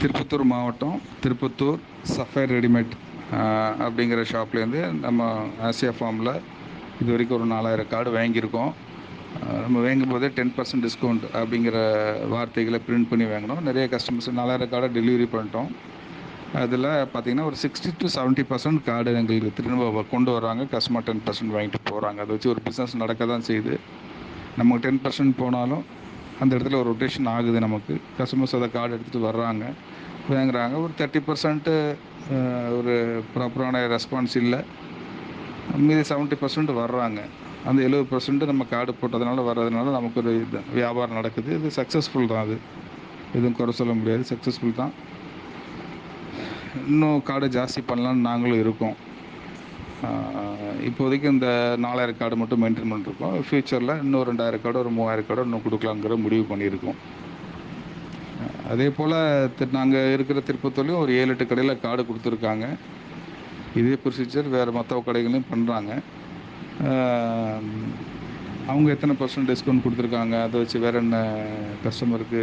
திருப்பத்தூர் மாவட்டம் Tirupattur sapphire readymade அப்படிங்கிற ஷாப்லேருந்து நம்ம ஆசியா ஃபார்மில் இது வரைக்கும் ஒரு 4000 கார்டு வாங்கியிருக்கோம். நம்ம வாங்கும்போதே 10% டிஸ்கவுண்ட் அப்படிங்கிற வார்த்தைகளை பிரிண்ட் பண்ணி வாங்கினோம். நிறைய கஸ்டமர்ஸ் 4000 கார்டை டெலிவரி பண்ணிட்டோம். அதில் பார்த்திங்கன்னா ஒரு 60 to 70% கார்டு எங்களுக்கு திரும்ப கொண்டு வராங்க. கஸ்டமர் 10% வாங்கிட்டு போகிறாங்க. அதை வச்சு ஒரு பிஸ்னஸ் நடக்க தான் செய்யுது. நமக்கு 10% போனாலும் அந்த இடத்துல ஒரு ரொட்டேஷன் ஆகுது. நமக்கு கஸ்டமர்ஸ் அதை கார்டு எடுத்துகிட்டு வர்றாங்க, வாங்குறாங்க. ஒரு 30% ஒரு ப்ராப்பரான ரெஸ்பான்ஸ் இல்லை. மீதி 70% வர்றாங்க. அந்த 70% நம்ம கார்டு போட்டதுனால வர்றதுனால நமக்கு ஒரு வியாபாரம் நடக்குது. இது சக்ஸஸ்ஃபுல் தான். அது எதுவும் குறை சொல்ல முடியாது, சக்ஸஸ்ஃபுல் தான். இன்னும் கார்டு ஜாஸ்தி பண்ணலான்னு நாங்களும் இருக்கோம். இப்போதைக்கு இந்த 4000 கார்டு மட்டும் மெயின்டைன் பண்ணிருக்கோம். ஃப்யூச்சரில் இன்னும் 2000 கார்டு ஒரு 3000 கார்டு இன்னும் கொடுக்கலாங்கிற முடிவு பண்ணியிருக்கோம். அதே போல் நாங்கள் இருக்கிற திருப்பத்தூர்லேயும் ஒரு 7-8 கடையில் கார்டு கொடுத்துருக்காங்க. இதே ப்ரொசீஜர் வேறு மற்ற கடைகளையும் பண்ணுறாங்க. அவங்க எத்தனை % டிஸ்கவுண்ட் கொடுத்துருக்காங்க, அதை வச்சு வேறு என்ன கஸ்டமருக்கு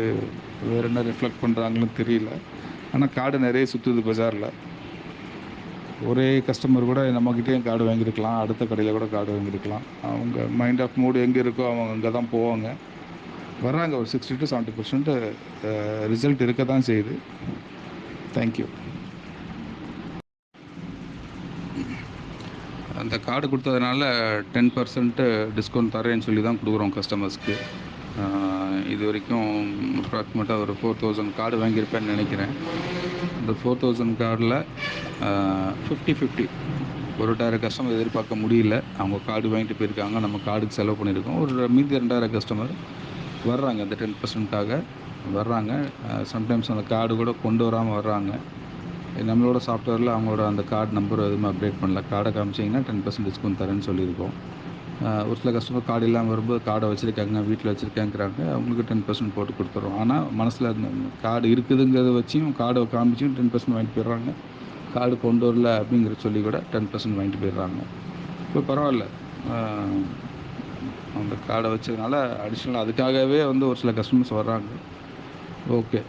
வேறு என்ன ரிஃப்ளெக்ட் பண்ணுறாங்கன்னு தெரியல. ஆனால் கார்டு நிறைய சுற்றுது பஜாரில். ஒரே கஸ்டமர் கூட நம்மக்கிட்டேயும் கார்டு வாங்கியிருக்கலாம், அடுத்த கடையில் கூட கார்டு வாங்கியிருக்கலாம். அவங்க மைண்ட் ஆஃப் மூடு எங்கே இருக்கோ அவங்க அங்கே தான் போவாங்க, வர்றாங்க. ஒரு 60 to 70% ரிசல்ட் இருக்க தான் செய்யுது. தேங்க்யூ. அந்த கார்டு கொடுத்ததுனால 10% டிஸ்கவுண்ட் தரேன்னு சொல்லி தான் கொடுக்குறோம் கஸ்டமர்ஸ்க்கு. இது வரைக்கும் அப்ராக்சிமேட்டாக ஒரு 4000 கார்டு வாங்கியிருப்பேன்னு நினைக்கிறேன். இந்த 4000 கார்டில் 50-50 ஒரு 2000 கஸ்டமர் எதிர்பார்க்க முடியல. அவங்க கார்டு வாங்கிட்டு போயிருக்காங்க, நம்ம கார்டுக்கு செலவு பண்ணியிருக்கோம். ஒரு மீதி 2000 கஸ்டமர் வர்றாங்க, அந்த 10%க்காக வர்றாங்க. சம்டைம்ஸ் அந்த கார்டு கூட கொண்டு வராமல் வர்றாங்க. நம்மளோட சாஃப்ட்வேரில் அவங்களோட அந்த கார்டு நம்பர் எதுவுமே அப்டேட் பண்ணல. கார்டை காமிச்சிங்கன்னா 10% டிஸ்கவுண்ட் தரேன்னு சொல்லியிருக்கோம். ஒரு சில கஸ்டமர் கார்டு இல்லாமல் வரும்போது கார்டை வச்சுருக்காங்க, வீட்டில் வச்சுருக்கேங்கிறாங்க. அவங்களுக்கு 10% போட்டு கொடுத்துட்றோம். ஆனால் மனசில் கார்டு இருக்குதுங்கிறத வச்சும் கார்டை காமிச்சும் 10% வாங்கிட்டு போயிடுறாங்க. கார்டு கொண்டு வரல அப்படிங்கிற சொல்லி கூட 10% வாங்கிட்டு போயிடுறாங்க. இப்போ பரவாயில்ல, அந்த கார்டை வச்சதுனால அடிஷ்னலாக அதுக்காகவே ஒரு சில கஸ்டமர்ஸ் வர்றாங்க. ஓகே.